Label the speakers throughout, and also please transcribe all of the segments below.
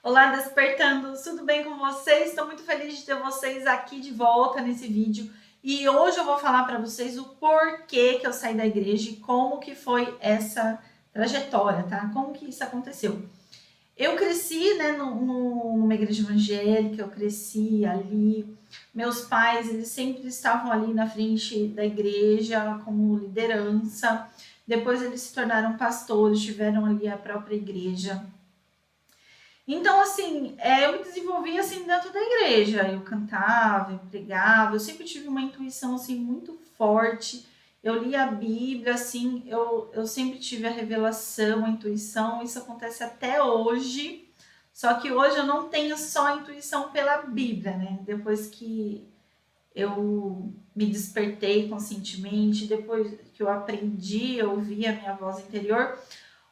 Speaker 1: Olá, despertando, tudo bem com vocês? Estou muito feliz de ter vocês aqui de volta nesse vídeo e hoje eu vou falar para vocês o porquê que eu saí da igreja e como que foi essa trajetória, tá? Como que isso aconteceu. Eu cresci, né, numa igreja evangélica, eu cresci ali, meus pais, eles sempre estavam ali na frente da igreja como liderança, depois eles se tornaram pastores, tiveram ali a própria igreja. Então, assim, eu me desenvolvi assim dentro da igreja. Eu cantava, eu pregava, eu sempre tive uma intuição assim muito forte. Eu li a Bíblia, assim, eu sempre tive a revelação, a intuição. Isso acontece até hoje. Só que hoje eu não tenho só a intuição pela Bíblia, né? Depois que eu me despertei conscientemente, depois que eu aprendi a ouvir a minha voz interior,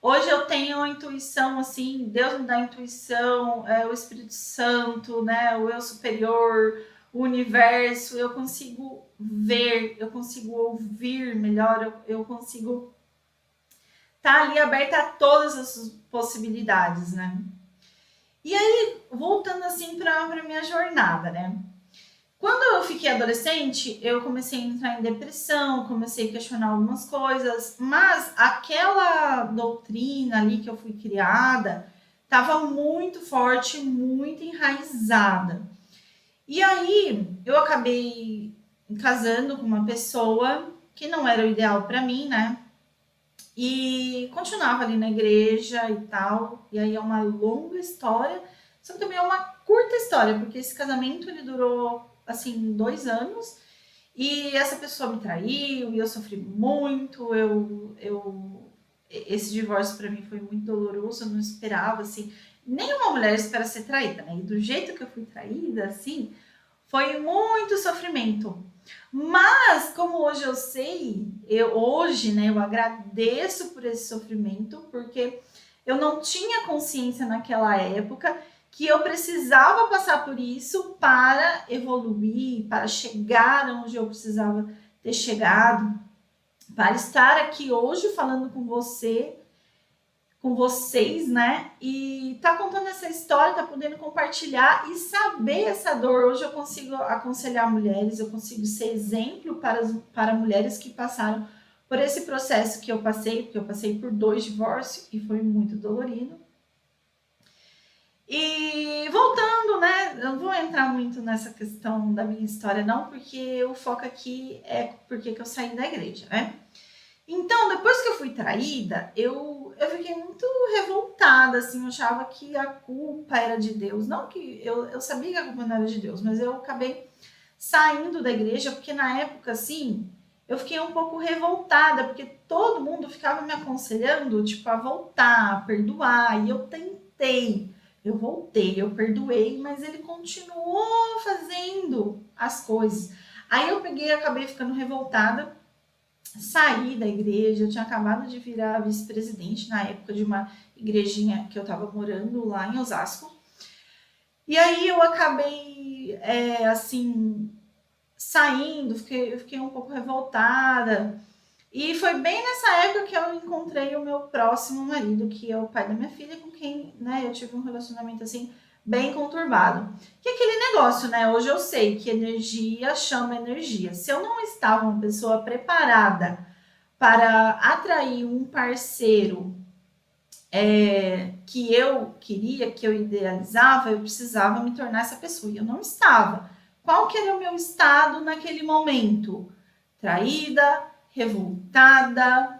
Speaker 1: hoje eu tenho a intuição, assim, Deus me dá a intuição, o Espírito Santo, né, o eu superior, o universo, eu consigo ver, eu consigo ouvir melhor, eu consigo estar ali aberta a todas as possibilidades, né? E aí, voltando assim para a minha jornada, né? Quando eu fiquei adolescente, eu comecei a entrar em depressão, comecei a questionar algumas coisas, mas aquela doutrina ali que eu fui criada estava muito forte, muito enraizada. E aí eu acabei casando com uma pessoa que não era o ideal para mim, né? E continuava ali na igreja e tal. E aí é uma longa história, só que também é uma curta história, porque esse casamento ele durou assim 2 anos e essa pessoa me traiu e eu sofri muito. Esse divórcio para mim foi muito doloroso. Eu não esperava assim. Nenhuma mulher espera ser traída, né? E do jeito que eu fui traída, assim, foi muito sofrimento. Mas, como hoje eu sei, hoje, né, eu agradeço por esse sofrimento, porque eu não tinha consciência naquela época que eu precisava passar por isso para evoluir, para chegar onde eu precisava ter chegado, para estar aqui hoje falando com você, com vocês, né? E tá contando essa história, tá podendo compartilhar e saber essa dor. Hoje eu consigo aconselhar mulheres, eu consigo ser exemplo para mulheres que passaram por esse processo que eu passei, porque eu passei por 2 divórcios e foi muito dolorido. E voltando, né? Eu não vou entrar muito nessa questão da minha história, não, porque o foco aqui é porque que eu saí da igreja, né? Então, depois que eu fui traída, eu fiquei muito revoltada, assim, eu achava que a culpa era de Deus. Não que eu sabia que a culpa não era de Deus, mas eu acabei saindo da igreja, porque na época, assim, eu fiquei um pouco revoltada, porque todo mundo ficava me aconselhando, tipo, a voltar, a perdoar, e eu tentei. Eu voltei, eu perdoei, mas ele continuou fazendo as coisas. Aí eu peguei e acabei ficando revoltada, saí da igreja. Eu tinha acabado de virar vice-presidente na época de uma igrejinha que eu estava morando lá em Osasco. E aí eu acabei, assim, saindo, eu fiquei um pouco revoltada. E foi bem nessa época que eu encontrei o meu próximo marido, que é o pai da minha filha, com quem, né, eu tive um relacionamento assim bem conturbado. Que é aquele negócio, né? Hoje eu sei que energia chama energia. Se eu não estava uma pessoa preparada para atrair um parceiro que eu queria, que eu idealizava, eu precisava me tornar essa pessoa. E eu não estava. Qual que era o meu estado naquele momento? Traída, revoltada.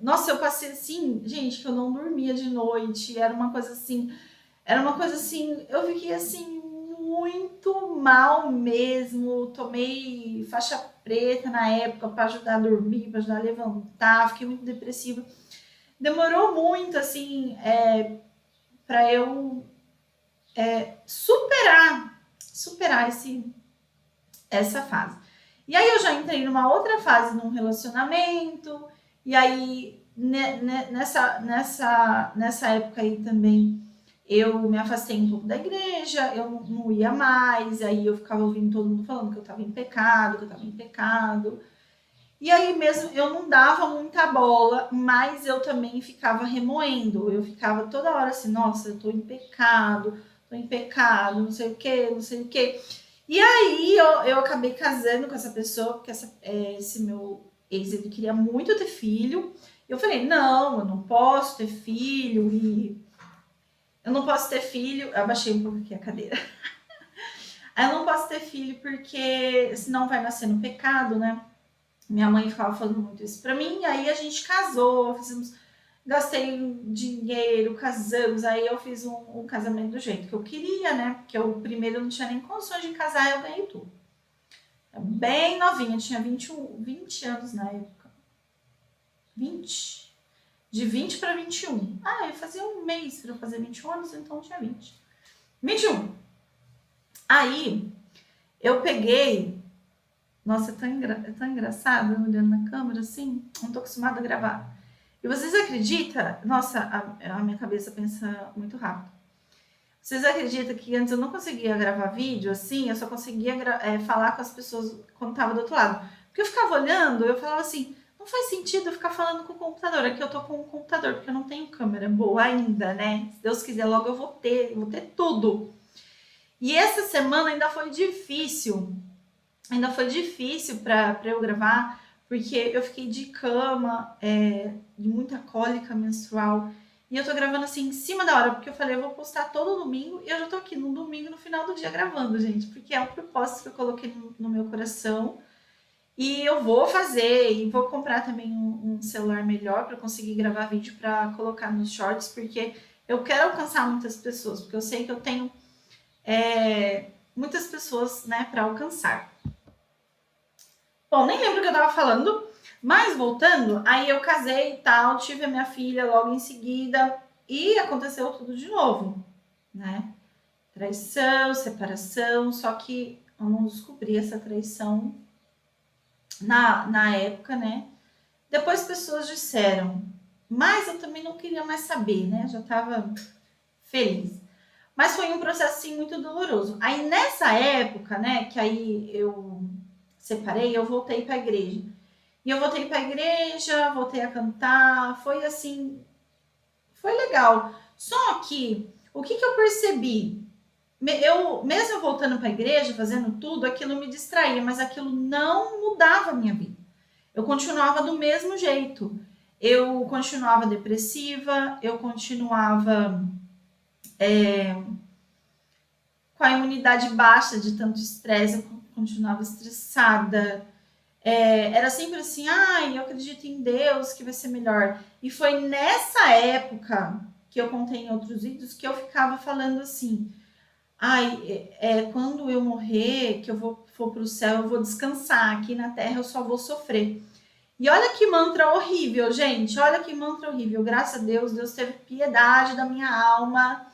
Speaker 1: Nossa, eu passei assim, gente, que eu não dormia de noite. Era uma coisa assim, eu fiquei assim muito mal mesmo. Tomei faixa preta na época para ajudar a dormir, para ajudar a levantar. Fiquei muito depressiva. Demorou muito assim para eu superar essa fase. E aí eu já entrei numa outra fase, num relacionamento. E aí nessa época aí também eu me afastei um pouco da igreja, eu não ia mais. Aí eu ficava ouvindo todo mundo falando que eu estava em pecado, que eu estava em pecado. E aí mesmo eu não dava muita bola, mas eu também ficava remoendo. Eu ficava toda hora assim, nossa, eu tô em pecado, não sei o que, não sei o que. E aí eu acabei casando com essa pessoa, porque esse meu ex, ele queria muito ter filho. Eu falei, não, eu não posso ter filho, e eu não posso ter filho. Eu abaixei um pouco aqui a cadeira. Eu não posso ter filho porque senão vai nascer no pecado, né? Minha mãe ficava falando muito isso pra mim, e aí a gente casou, gastei dinheiro, casamos, aí eu fiz um casamento do jeito que eu queria, né? Porque o primeiro eu não tinha nem condições de casar, eu ganhei tudo. Bem novinha, tinha 20 anos na época. 20. De 20 para 21. Ah, eu fazia um mês para eu fazer 21 anos, então eu tinha 20. 21. Aí, eu peguei. Nossa, é tão engraçado olhando na câmera assim. Não tô acostumada a gravar. E vocês acreditam? Nossa, a minha cabeça pensa muito rápido. Vocês acreditam que antes eu não conseguia gravar vídeo assim? Eu só conseguia falar com as pessoas quando tava do outro lado. Porque eu ficava olhando, eu falava assim, não faz sentido eu ficar falando com o computador. Aqui eu tô com o computador, porque eu não tenho câmera boa ainda, né? Se Deus quiser, logo eu vou ter tudo. E essa semana ainda foi difícil. Ainda foi difícil para eu gravar, porque eu fiquei de cama, de muita cólica menstrual. E eu tô gravando assim em cima da hora, porque eu falei, eu vou postar todo domingo, e eu já tô aqui no domingo, no final do dia, gravando, gente, porque é um propósito que eu coloquei no meu coração. E eu vou fazer, e vou comprar também um celular melhor para conseguir gravar vídeo para colocar nos shorts, porque eu quero alcançar muitas pessoas, porque eu sei que eu tenho muitas pessoas, né, para alcançar. Bom, nem lembro o que eu tava falando, mas voltando, aí eu casei e tal, tive a minha filha logo em seguida e aconteceu tudo de novo, né? Traição, separação, só que eu não descobri essa traição na época, né? Depois pessoas disseram, mas eu também não queria mais saber, né? Já tava feliz. Mas foi um processo assim, muito doloroso. Aí nessa época, né, que aí eu separei, eu voltei para a igreja. E eu voltei para a igreja, voltei a cantar, foi assim, foi legal. Só que o que eu percebi? Eu, mesmo voltando para a igreja, fazendo tudo, aquilo me distraía, mas aquilo não mudava a minha vida. Eu continuava do mesmo jeito. Eu continuava depressiva, eu continuava com a imunidade baixa de tanto estresse, eu continuava estressada. Era sempre assim, eu acredito em Deus que vai ser melhor. E foi nessa época que eu contei em outros vídeos que eu ficava falando assim, quando eu morrer, que eu for para o céu, eu vou descansar, aqui na terra eu só vou sofrer. E olha que mantra horrível, gente, olha que mantra horrível. Graças a Deus, Deus teve piedade da minha alma.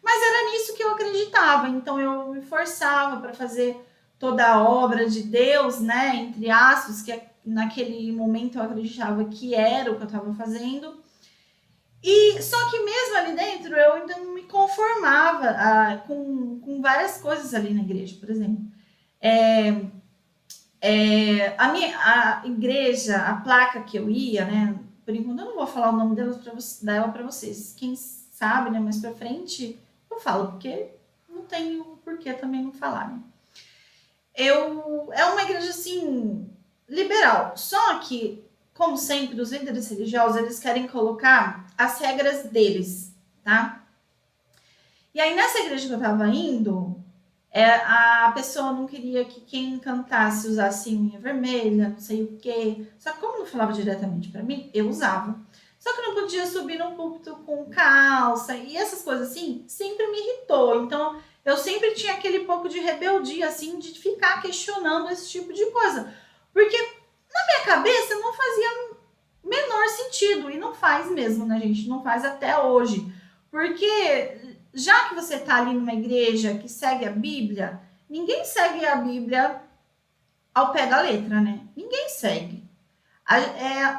Speaker 1: Mas era nisso que eu acreditava, então eu me forçava para fazer toda a obra de Deus, né, entre aspas, que naquele momento eu acreditava que era o que eu estava fazendo. E só que mesmo ali dentro eu ainda não me conformava com várias coisas ali na igreja, por exemplo. A igreja, a placa que eu ia, né, por enquanto eu não vou falar o nome dela para vocês. Quem sabe, né, mais para frente eu falo, porque não tenho por que também não falar, né? É uma igreja, assim, liberal. Só que, como sempre, os líderes religiosos, eles querem colocar as regras deles, tá? E aí, nessa igreja que eu tava indo, a pessoa não queria que quem cantasse usasse unha vermelha, não sei o quê. Só que como não falava diretamente para mim, eu usava. Só que eu não podia subir no púlpito com calça e essas coisas assim, sempre me irritou. Então, eu sempre tinha aquele pouco de rebeldia, assim, de ficar questionando esse tipo de coisa. Porque na minha cabeça não fazia menor sentido. E não faz mesmo, né, gente? Não faz até hoje. Porque já que você tá ali numa igreja que segue a Bíblia, ninguém segue a Bíblia ao pé da letra, né? Ninguém segue.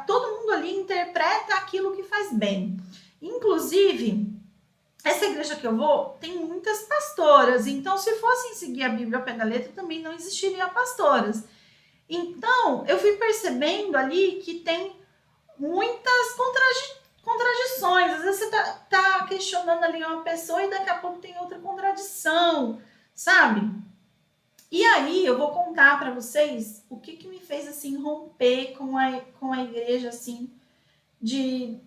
Speaker 1: Todo mundo ali interpreta aquilo que faz bem. Inclusive, essa igreja que eu vou tem muitas pastoras. Então, se fossem seguir a Bíblia ao pé da letra, também não existiriam pastoras. Então, eu fui percebendo ali que tem muitas contradições. Às vezes você tá questionando ali uma pessoa e daqui a pouco tem outra contradição, sabe? E aí eu vou contar para vocês o que me fez assim romper com a igreja assim de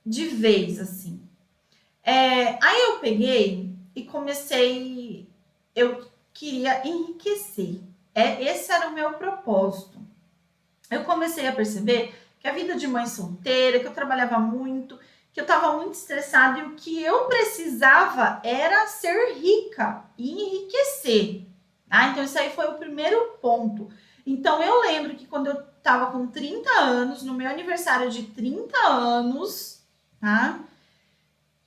Speaker 1: vez assim. Aí eu peguei e comecei, eu queria enriquecer. Esse era o meu propósito. Eu comecei a perceber que a vida de mãe solteira, que eu trabalhava muito, que eu estava muito estressada e o que eu precisava era ser rica e enriquecer. Tá? Então, isso aí foi o primeiro ponto. Então, eu lembro que quando eu estava com 30 anos, no meu aniversário de 30 anos, tá?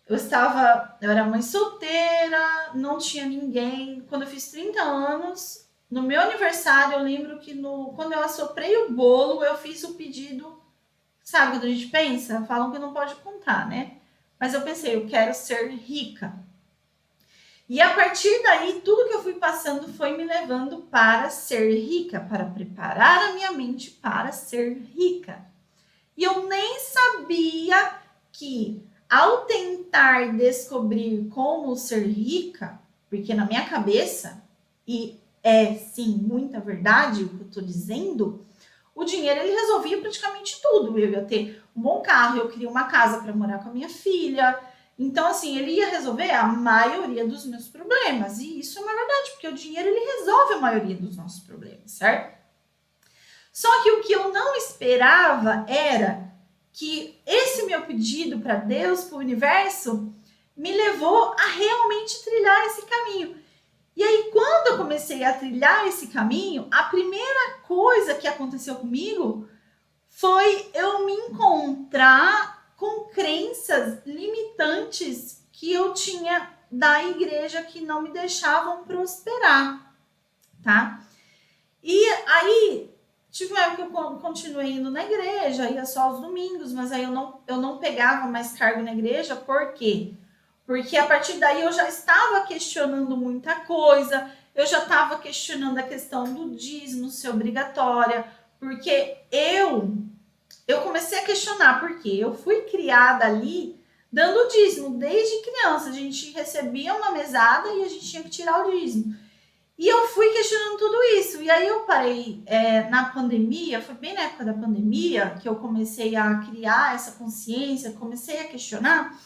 Speaker 1: Eu era mãe solteira, não tinha ninguém. Quando eu fiz 30 anos, no meu aniversário, eu lembro que quando eu assoprei o bolo, eu fiz o pedido. Sabe quando a gente pensa? Falam que não pode contar, né? Mas eu pensei, eu quero ser rica. E a partir daí, tudo que eu fui passando foi me levando para ser rica, para preparar a minha mente para ser rica. E eu nem sabia que ao tentar descobrir como ser rica, porque na minha cabeça, e é sim muita verdade o que eu estou dizendo, o dinheiro ele resolvia praticamente tudo. Eu ia ter um bom carro, eu queria uma casa para morar com a minha filha. Então, assim, ele ia resolver a maioria dos meus problemas. E isso é uma verdade, porque o dinheiro ele resolve a maioria dos nossos problemas, certo? Só que o que eu não esperava era que esse meu pedido para Deus, para o universo, me levou a realmente trilhar esse caminho. E aí, quando eu comecei a trilhar esse caminho, a primeira coisa que aconteceu comigo foi eu me encontrar com crenças limitantes que eu tinha da igreja que não me deixavam prosperar, tá? E aí, tive uma época que eu continuei indo na igreja, ia só aos domingos, mas aí eu não pegava mais cargo na igreja, por quê? Porque a partir daí eu já estava questionando muita coisa, eu já estava questionando a questão do dízimo ser obrigatória, porque eu comecei a questionar, porque eu fui criada ali dando dízimo desde criança, a gente recebia uma mesada e a gente tinha que tirar o dízimo. E eu fui questionando tudo isso. E aí eu parei na pandemia, foi bem na época da pandemia que eu comecei a criar essa consciência, comecei a questionar.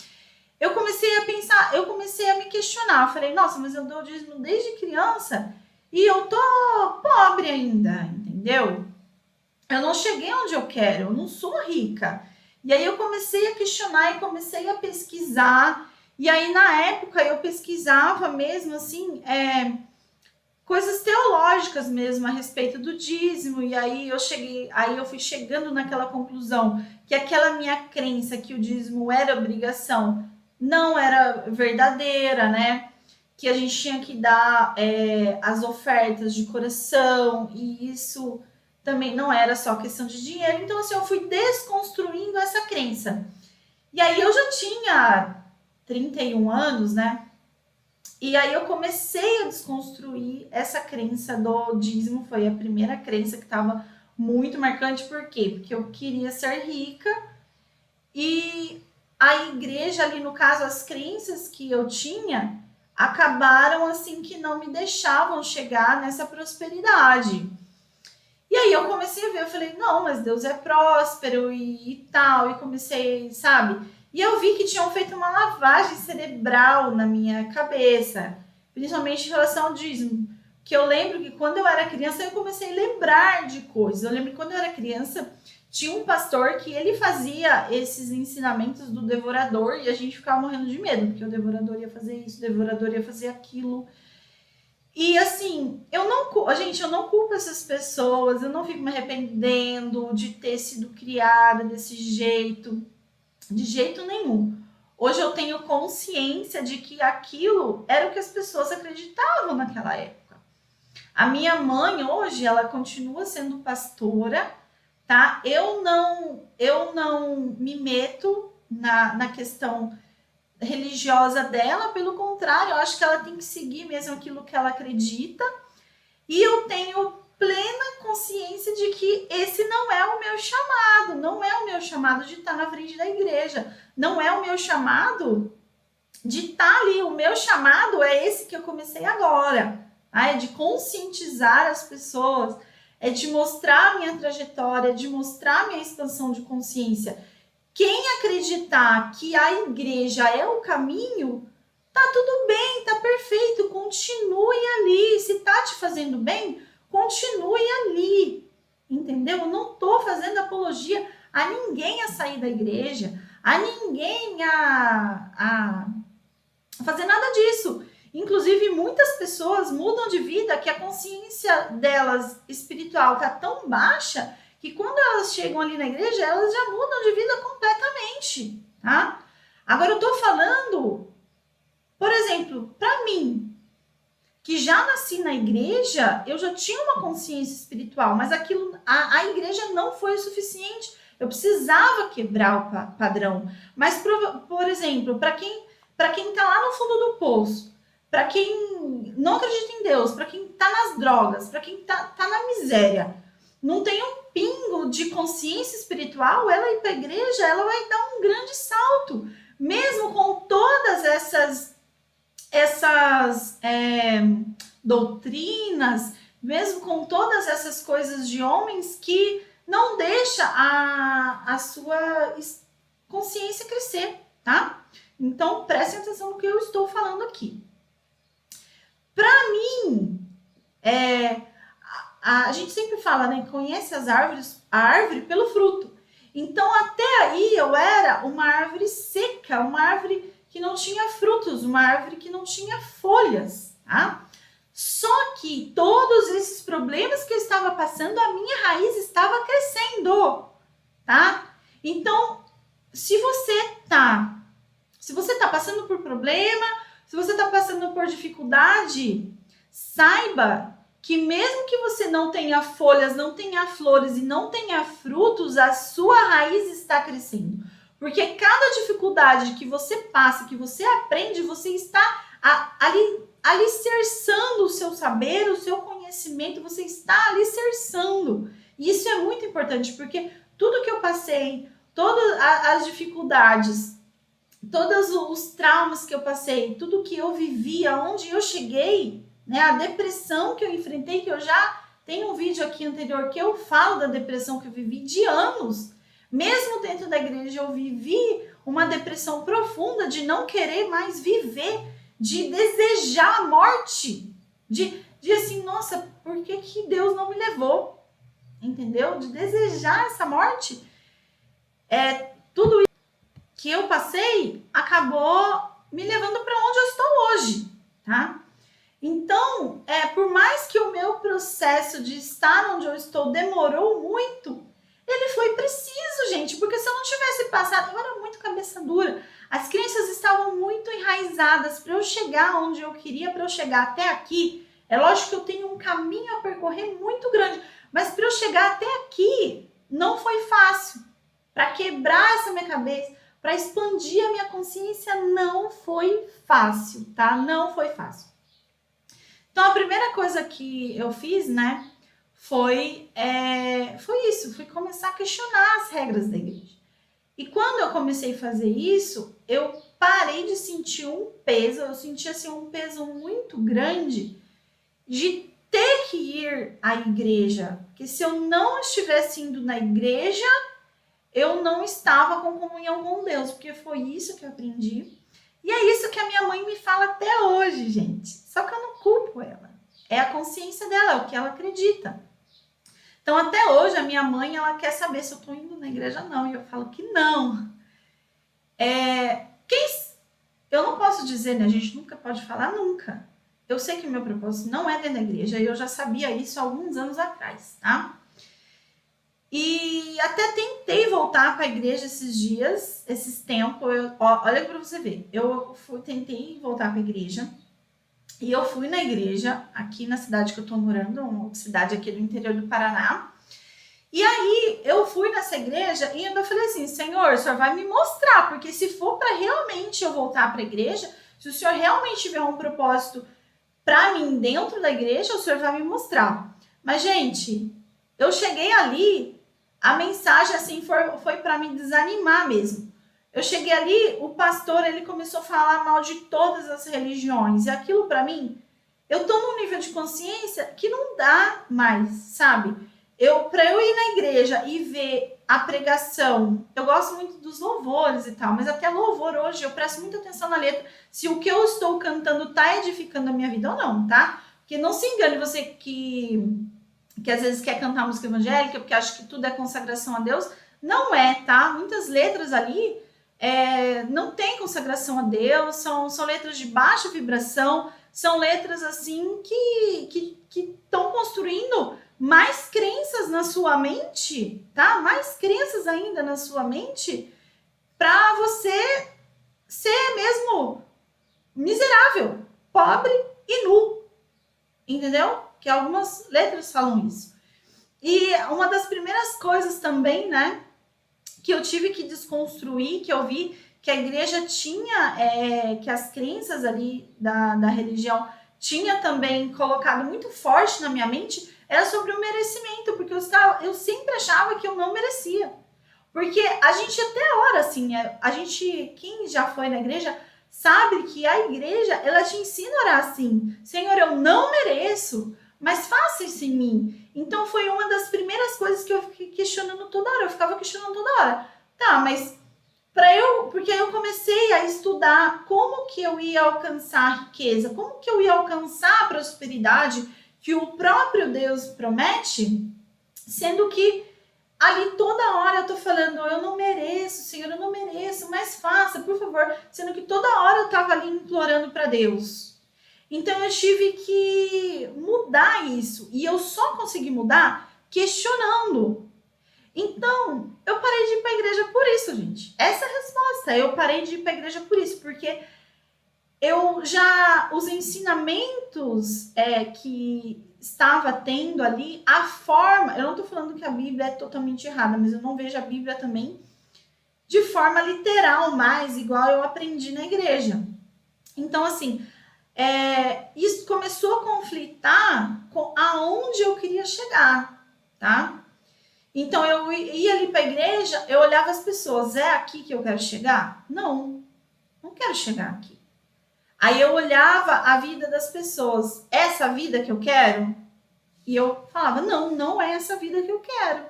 Speaker 1: Eu comecei a pensar, eu comecei a me questionar. Eu falei, nossa, mas eu dou dízimo desde criança e eu tô pobre ainda, entendeu? Eu não cheguei onde eu quero, eu não sou rica. E aí eu comecei a questionar e comecei a pesquisar. E aí na época eu pesquisava mesmo assim, coisas teológicas mesmo a respeito do dízimo, e aí eu fui chegando naquela conclusão que aquela minha crença que o dízimo era obrigação não era verdadeira, né? Que a gente tinha que dar as ofertas de coração, e isso também não era só questão de dinheiro. Então, assim, eu fui desconstruindo essa crença. E aí eu já tinha 31 anos, né? E aí eu comecei a desconstruir essa crença do dízimo, foi a primeira crença que estava muito marcante, por quê? Porque eu queria ser rica e a igreja ali, no caso, as crenças que eu tinha, acabaram assim que não me deixavam chegar nessa prosperidade. E aí eu comecei a ver, eu falei, não, mas Deus é próspero e tal, e comecei, sabe? E eu vi que tinham feito uma lavagem cerebral na minha cabeça, principalmente em relação ao dízimo. Que eu lembro que quando eu era criança, eu comecei a lembrar de coisas. Eu lembro que quando eu era criança, tinha um pastor que ele fazia esses ensinamentos do devorador e a gente ficava morrendo de medo, porque o devorador ia fazer isso, o devorador ia fazer aquilo. E assim, eu não culpo essas pessoas, eu não fico me arrependendo de ter sido criada desse jeito, de jeito nenhum. Hoje eu tenho consciência de que aquilo era o que as pessoas acreditavam naquela época. A minha mãe hoje, ela continua sendo pastora, tá? Eu não me meto na questão religiosa dela, pelo contrário, eu acho que ela tem que seguir mesmo aquilo que ela acredita. E eu tenho plena consciência de que esse não é o meu chamado, não é o meu chamado de estar na frente da igreja, não é o meu chamado de estar ali, o meu chamado é esse que eu comecei agora, tá? É de conscientizar as pessoas, é de mostrar a minha trajetória, é de mostrar a minha expansão de consciência. Quem acreditar que a igreja é o caminho, tá tudo bem, tá perfeito, continue ali. Se tá te fazendo bem, continue ali, entendeu? Eu não tô fazendo apologia a ninguém a sair da igreja, a ninguém a fazer nada disso. Inclusive, muitas pessoas mudam de vida que a consciência delas espiritual tá tão baixa que quando elas chegam ali na igreja, elas já mudam de vida completamente, tá? Agora, eu tô falando, por exemplo, para mim, que já nasci na igreja, eu já tinha uma consciência espiritual, mas aquilo, a igreja não foi o suficiente. Eu precisava quebrar o padrão. Mas, por exemplo, para quem tá lá no fundo do poço, para quem não acredita em Deus, para quem tá nas drogas, para quem tá na miséria, não tem um pingo de consciência espiritual, ela ir para a igreja, ela vai dar um grande salto, mesmo com todas essas doutrinas, mesmo com todas essas coisas de homens que não deixa a sua consciência crescer, tá? Então, prestem atenção no que eu estou falando aqui. Para mim, a gente sempre fala, né? Conhece a árvore pelo fruto. Então, até aí eu era uma árvore seca, uma árvore que não tinha frutos, uma árvore que não tinha folhas, tá? Só que todos esses problemas que eu estava passando, a minha raiz estava crescendo, tá? Então, se você tá passando por problema, se você tá passando por dificuldade, saiba que mesmo que você não tenha folhas, não tenha flores e não tenha frutos, a sua raiz está crescendo. Porque cada dificuldade que você passa, que você aprende, você está alicerçando o seu saber, o seu conhecimento, você está alicerçando. E isso é muito importante, porque tudo que eu passei, todas as dificuldades, todos os traumas que eu passei, tudo que eu vivi, aonde eu cheguei, né, a depressão que eu enfrentei, que eu já tenho um vídeo aqui anterior que eu falo da depressão que eu vivi de anos. Mesmo dentro da igreja, eu vivi uma depressão profunda de não querer mais viver, de desejar a morte, de assim, nossa, por que Deus não me levou? Entendeu? De desejar essa morte. Tudo isso que eu passei acabou me levando para onde eu estou hoje, tá? Então, por mais que o meu processo de estar onde eu estou demorou muito, ele foi preciso, gente, porque se eu não tivesse passado, eu era muito cabeça dura, as crenças estavam muito enraizadas para eu chegar onde eu queria, para eu chegar até aqui. É lógico que eu tenho um caminho a percorrer muito grande, mas para eu chegar até aqui não foi fácil. Para quebrar essa minha cabeça, para expandir a minha consciência, não foi fácil, tá? Não foi fácil. Então, a primeira coisa que eu fiz, né, foi isso, foi começar a questionar as regras da igreja. E quando eu comecei a fazer isso, eu parei de sentir um peso, eu senti assim, um peso muito grande de ter que ir à igreja. Porque se eu não estivesse indo na igreja, eu não estava com comunhão com Deus, porque foi isso que eu aprendi. E é isso que a minha mãe me fala até hoje, gente. Só que eu não culpo ela. É a consciência dela, é o que ela acredita. Então, até hoje, a minha mãe, ela quer saber se eu estou indo na igreja, não. E eu falo que não. Eu não posso dizer, né? A gente nunca pode falar nunca. Eu sei que o meu propósito não é dentro da igreja. E eu já sabia isso há alguns anos atrás, tá? E até tentei voltar para a igreja esses tempos. Olha para você ver. Tentei voltar para a igreja. E eu fui na igreja, aqui na cidade que eu tô morando, uma cidade aqui do interior do Paraná. E aí, eu fui nessa igreja e eu falei assim, Senhor, o Senhor vai me mostrar, porque se for para realmente eu voltar para a igreja, se o Senhor realmente tiver um propósito para mim dentro da igreja, o Senhor vai me mostrar. Mas, gente, eu cheguei ali, a mensagem assim foi para me desanimar mesmo. Eu cheguei ali, o pastor ele começou a falar mal de todas as religiões. E aquilo para mim, eu tô num nível de consciência que não dá mais, sabe? Para eu ir na igreja e ver a pregação, eu gosto muito dos louvores e tal, mas até louvor hoje eu presto muita atenção na letra, se o que eu estou cantando tá edificando a minha vida ou não, tá? Porque não se engane você que às vezes quer cantar música evangélica porque acha que tudo é consagração a Deus. Não é, tá? Muitas letras ali não tem consagração a Deus, são letras de baixa vibração, são letras assim que estão construindo mais crenças na sua mente, tá? Mais crenças ainda na sua mente para você ser mesmo miserável, pobre e nu, entendeu? Que algumas letras falam isso. E uma das primeiras coisas também, né, que eu tive que desconstruir, que eu vi que a igreja tinha, que as crenças ali da religião tinha também colocado muito forte na minha mente, era sobre o merecimento, porque eu sempre achava que eu não merecia. Porque a gente até ora assim, a gente, quem já foi na igreja, sabe que a igreja, ela te ensina a orar assim, Senhor, eu não mereço, mas faça isso em mim. Então foi uma das primeiras coisas que eu fiquei questionando toda hora, eu ficava questionando toda hora. Tá, mas porque eu comecei a estudar como que eu ia alcançar a riqueza, como que eu ia alcançar a prosperidade que o próprio Deus promete, sendo que ali toda hora eu tô falando, eu não mereço, Senhor, eu não mereço, mas faça, por favor, sendo que toda hora eu tava ali implorando para Deus. Então eu tive que mudar isso, e eu só consegui mudar questionando. Então, eu parei de ir para a igreja por isso, gente. Essa é a resposta. Eu parei de ir para a igreja por isso, porque os ensinamentos que estava tendo ali, a forma, eu não estou falando que a Bíblia é totalmente errada, mas eu não vejo a Bíblia também de forma literal mais, igual eu aprendi na igreja. Então, assim, isso começou a conflitar com aonde eu queria chegar, tá? Então, eu ia ali para a igreja, eu olhava as pessoas, é aqui que eu quero chegar? Não, não quero chegar aqui. Aí eu olhava a vida das pessoas, essa vida que eu quero? E eu falava, não, não é essa vida que eu quero.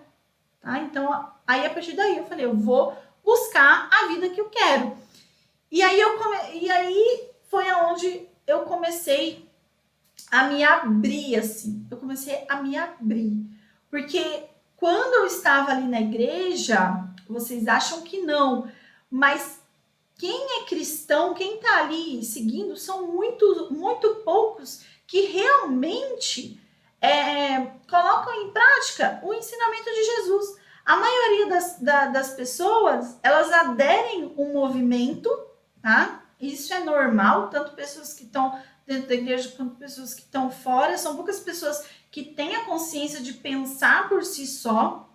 Speaker 1: Tá? Então, aí a partir daí eu falei, eu vou buscar a vida que eu quero. E aí foi aonde eu comecei a me abrir, assim. Eu comecei a me abrir. Porque quando eu estava ali na igreja, vocês acham que não, mas quem é cristão, quem está ali seguindo, são muito poucos que realmente colocam em prática o ensinamento de Jesus. A maioria das pessoas, elas aderem um movimento, tá? Isso é normal, tanto pessoas que estão dentro da igreja quanto pessoas que estão fora. São poucas pessoas que têm a consciência de pensar por si só.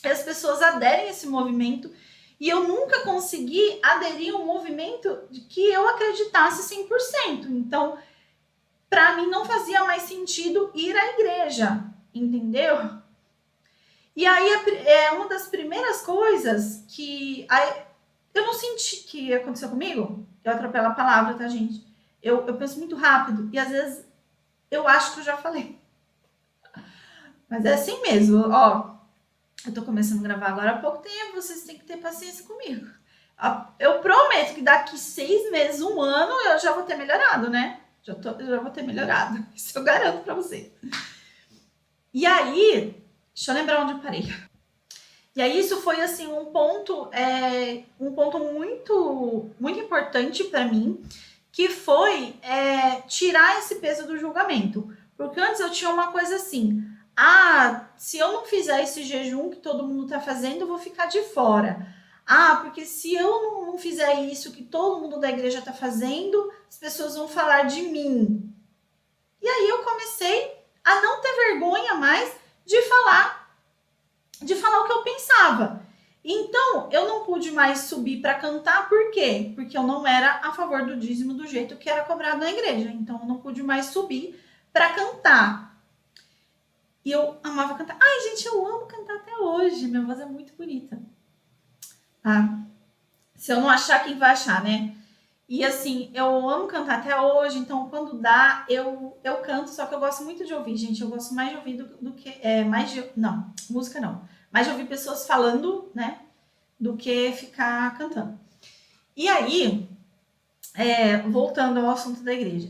Speaker 1: As pessoas aderem a esse movimento. E eu nunca consegui aderir a um movimento de que eu acreditasse 100%. Então, para mim não fazia mais sentido ir à igreja, entendeu? E aí é uma das primeiras coisas que eu não senti que aconteceu comigo. Eu atropelo a palavra, tá, gente? Eu penso muito rápido e às vezes eu acho que eu já falei. Mas é assim mesmo, ó. Eu tô começando a gravar agora há pouco tempo, vocês têm que ter paciência comigo. Eu prometo que daqui 6 meses, 1 ano, eu já vou ter melhorado, né? Eu já vou ter melhorado. Isso eu garanto pra vocês. E aí, deixa eu lembrar onde eu parei. E aí, isso foi, assim, um ponto muito, muito importante pra mim, que foi tirar esse peso do julgamento. Porque antes eu tinha uma coisa assim, se eu não fizer esse jejum que todo mundo tá fazendo, eu vou ficar de fora. Porque se eu não fizer isso que todo mundo da igreja tá fazendo, as pessoas vão falar de mim. E aí eu comecei a não ter vergonha mais de falar o que eu pensava. Então, eu não pude mais subir para cantar, por quê? Porque eu não era a favor do dízimo do jeito que era cobrado na igreja. Então, eu não pude mais subir para cantar. E eu amava cantar. Ai, gente, eu amo cantar até hoje. Minha voz é muito bonita. Tá? Se eu não achar, quem vai achar, né? E assim, eu amo cantar até hoje, então quando dá, eu canto, só que eu gosto muito de ouvir, gente. Eu gosto mais de ouvir do que. Mais de. Não, música não. Mais de ouvir pessoas falando, né? Do que ficar cantando. E aí, voltando ao assunto da igreja.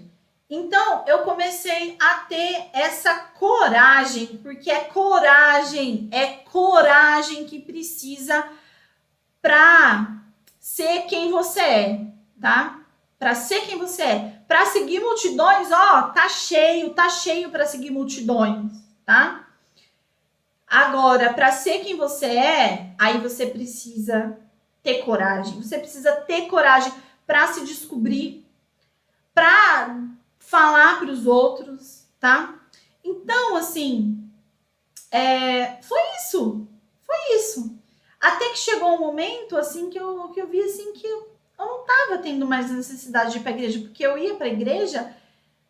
Speaker 1: Então, eu comecei a ter essa coragem, porque é coragem que precisa para ser quem você é, tá? Para ser quem você é. Para seguir multidões, ó, tá cheio para seguir multidões, tá? Agora, para ser quem você é, aí você precisa ter coragem. Você precisa ter coragem para se descobrir, para falar para os outros, tá? Então, assim, foi isso. Foi isso. Até que chegou um momento, assim, que eu vi, assim, que eu não estava tendo mais necessidade de ir para a igreja, porque eu ia para a igreja,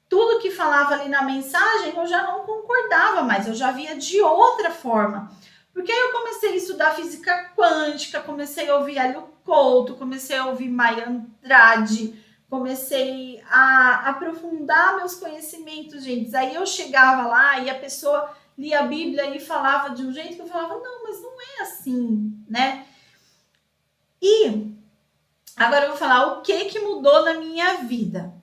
Speaker 1: tudo que falava ali na mensagem, eu já não concordava mais, eu já via de outra forma. Porque aí eu comecei a estudar física quântica, comecei a ouvir Hélio Couto, comecei a ouvir Maia Andrade, comecei a aprofundar meus conhecimentos, gente. Aí eu chegava lá e a pessoa lia a Bíblia e falava de um jeito que eu falava, não, mas não é assim, né? E agora eu vou falar o que mudou na minha vida.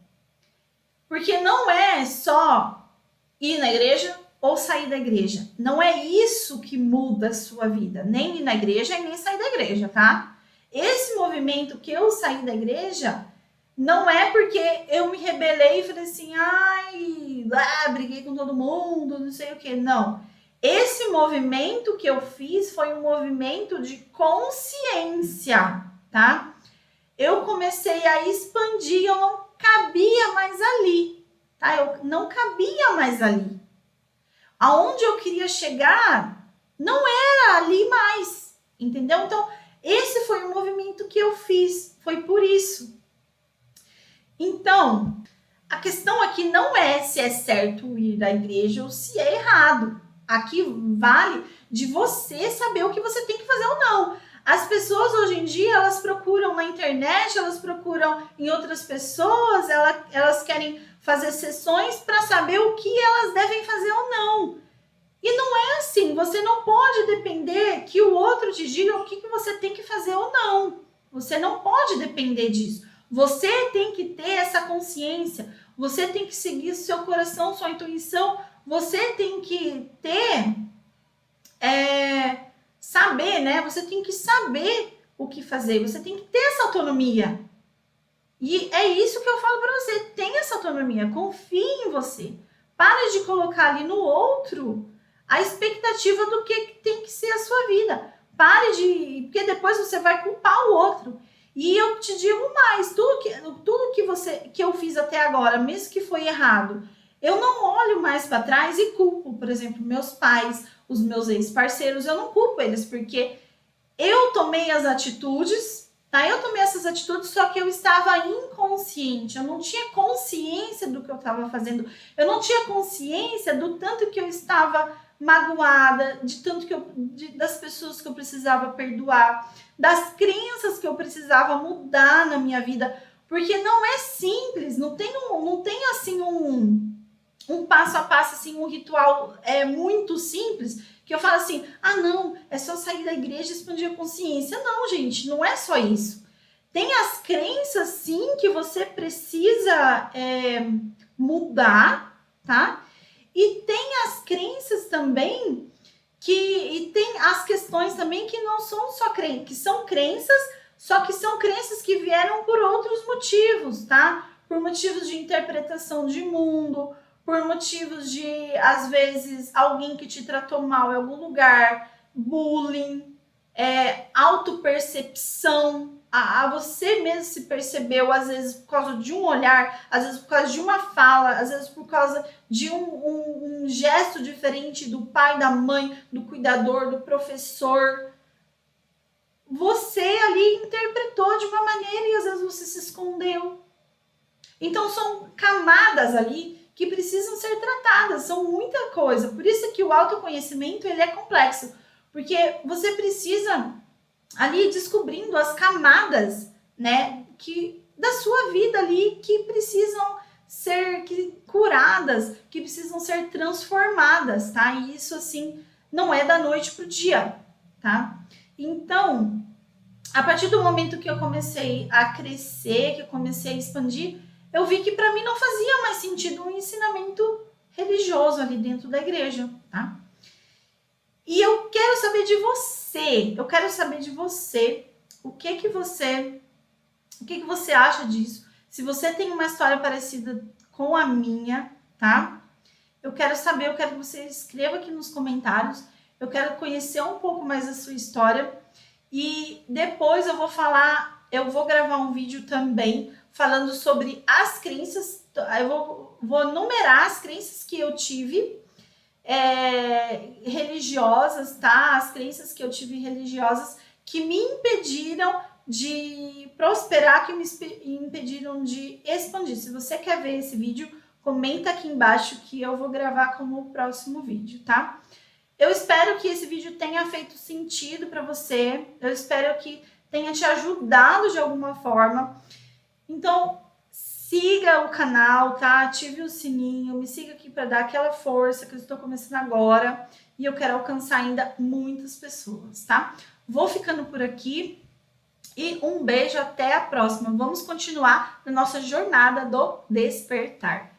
Speaker 1: Porque não é só ir na igreja ou sair da igreja. Não é isso que muda a sua vida. Nem ir na igreja e nem sair da igreja, tá? Esse movimento que eu saí da igreja não é porque eu me rebelei e falei assim, briguei com todo mundo, não sei o que. Não. Esse movimento que eu fiz foi um movimento de consciência, tá? Eu comecei a expandir, eu não cabia mais ali, tá? Eu não cabia mais ali. Aonde eu queria chegar não era ali mais, entendeu? Então, esse foi o movimento que eu fiz, foi por isso. Então, a questão aqui não é se é certo ir à igreja ou se é errado. Aqui vale de você saber o que você tem que fazer ou não. As pessoas hoje em dia, elas procuram na internet, elas procuram em outras pessoas, elas querem fazer sessões para saber o que elas devem fazer ou não. E não é assim, você não pode depender que o outro te diga o que você tem que fazer ou não. Você não pode depender disso. Você tem que ter essa consciência, você tem que seguir seu coração, sua intuição, você tem que ter, saber, né? Você tem que saber o que fazer, você tem que ter essa autonomia. E é isso que eu falo para você, tenha essa autonomia, confie em você. Pare de colocar ali no outro a expectativa do que tem que ser a sua vida. Pare de... porque depois você vai culpar o outro. E eu te digo mais, tudo que eu fiz até agora, mesmo que foi errado, eu não olho mais para trás e culpo, por exemplo, meus pais, os meus ex-parceiros, eu não culpo eles, porque eu tomei as atitudes, tá? Eu tomei essas atitudes, só que eu estava inconsciente, eu não tinha consciência do que eu estava fazendo, eu não tinha consciência do tanto que eu estava magoada, de tanto que das pessoas que eu precisava perdoar, das crenças que eu precisava mudar na minha vida, porque não é simples, não tem assim um passo a passo, assim, um ritual muito simples, que eu falo assim, não, é só sair da igreja e expandir a consciência. Não, gente, não é só isso. Tem as crenças, sim, que você precisa mudar, tá? E tem as crenças também e tem as questões também que não são só crenças, que são crenças, só que são crenças que vieram por outros motivos, tá? Por motivos de interpretação de mundo, por motivos de, às vezes, alguém que te tratou mal em algum lugar, bullying, autopercepção, você mesmo se percebeu, às vezes por causa de um olhar, às vezes por causa de uma fala, às vezes por causa de um gesto diferente do pai, da mãe, do cuidador, do professor. Você ali interpretou de uma maneira e às vezes você se escondeu. Então são camadas ali que precisam ser tratadas, são muita coisa. Por isso que o autoconhecimento ele é complexo, porque você precisa ali descobrindo as camadas, né, da sua vida ali que precisam ser curadas, que precisam ser transformadas, tá? E isso assim não é da noite pro dia, tá? Então, a partir do momento que eu comecei a crescer, que eu comecei a expandir, eu vi que para mim não fazia mais sentido um ensinamento religioso ali dentro da igreja, tá? E eu quero saber de você, o que você acha disso? Se você tem uma história parecida com a minha, tá? Eu quero saber, eu quero que você escreva aqui nos comentários. Eu quero conhecer um pouco mais a sua história. E depois eu vou gravar um vídeo também falando sobre as crenças. Eu vou numerar as crenças que eu tive religiosas, tá? As crenças que eu tive religiosas que me impediram de prosperar, que me impediram de expandir. Se você quer ver esse vídeo, comenta aqui embaixo que eu vou gravar como o próximo vídeo, tá? Eu espero que esse vídeo tenha feito sentido para você. Eu espero que tenha te ajudado de alguma forma. Então, siga o canal, tá? Ative o sininho, me siga aqui para dar aquela força que eu estou começando agora e eu quero alcançar ainda muitas pessoas, tá? Vou ficando por aqui e um beijo, até a próxima. Vamos continuar na nossa jornada do despertar.